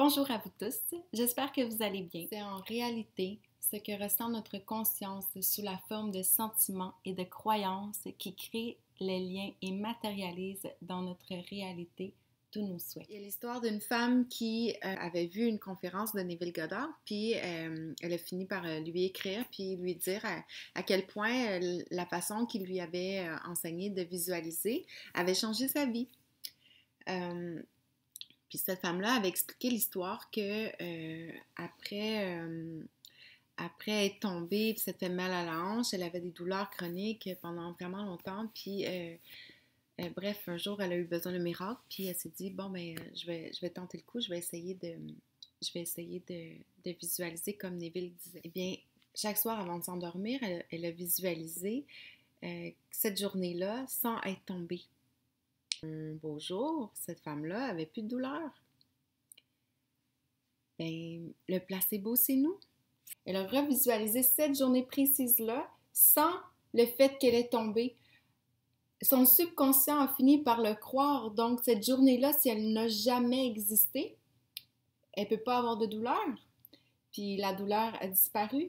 Bonjour à vous tous, j'espère que vous allez bien. C'est en réalité ce que ressent notre conscience sous la forme de sentiments et de croyances qui créent les liens et matérialisent dans notre réalité tous nos souhaits. Il y a l'histoire d'une femme qui avait vu une conférence de Neville Goddard, puis elle a fini par lui écrire, puis lui dire à quel point la façon qu'il lui avait enseigné de visualiser avait changé sa vie. Puis cette femme-là avait expliqué l'histoire que après être tombée, puis s'être fait mal à la hanche, elle avait des douleurs chroniques pendant vraiment longtemps, puis bref, un jour, elle a eu besoin de miracle, puis elle s'est dit, bon, ben, je vais tenter le coup, je vais essayer de visualiser comme Neville disait. Eh bien, chaque soir avant de s'endormir, elle a visualisé cette journée-là sans être tombée. Un beau jour, cette femme-là avait plus de douleur. Ben, le placebo, c'est nous. Elle a revisualisé cette journée précise-là sans le fait qu'elle est tombée. Son subconscient a fini par le croire. Donc, cette journée-là, si elle n'a jamais existé, elle ne peut pas avoir de douleur. Puis la douleur a disparu.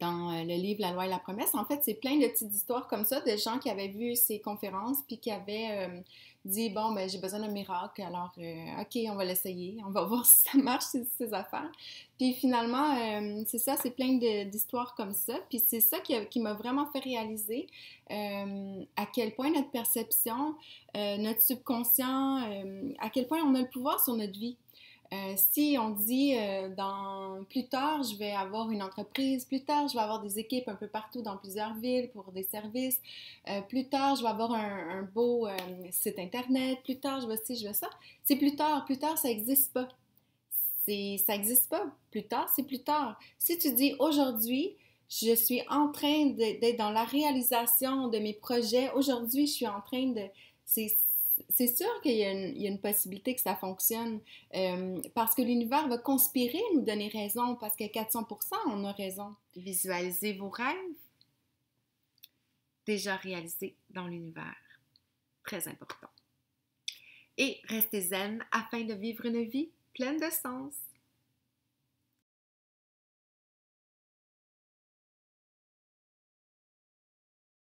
Dans le livre La loi et la promesse, en fait, c'est plein de petites histoires comme ça, de gens qui avaient vu ces conférences puis qui avaient dit, bon, ben j'ai besoin d'un miracle, alors OK, on va l'essayer, on va voir si ça marche, ces affaires. Puis finalement, c'est ça, c'est plein d'histoires comme ça. Puis c'est ça qui m'a vraiment fait réaliser à quel point notre perception, notre subconscient, à quel point on a le pouvoir sur notre vie. Si on dit dans plus tard, je vais avoir une entreprise, plus tard, je vais avoir des équipes un peu partout dans plusieurs villes pour des services, plus tard, je vais avoir un beau site internet, plus tard, je vais ci, je vais ça. C'est plus tard, ça n'existe pas. Ça n'existe pas. Plus tard, c'est plus tard. Si tu dis aujourd'hui, je suis en train d'être dans la réalisation de mes projets, aujourd'hui, je suis en train de... C'est sûr qu'il y a une possibilité que ça fonctionne parce que l'univers va conspirer à nous donner raison parce qu'à 400%, on a raison. Visualisez vos rêves déjà réalisés dans l'univers. Très important. Et restez zen afin de vivre une vie pleine de sens.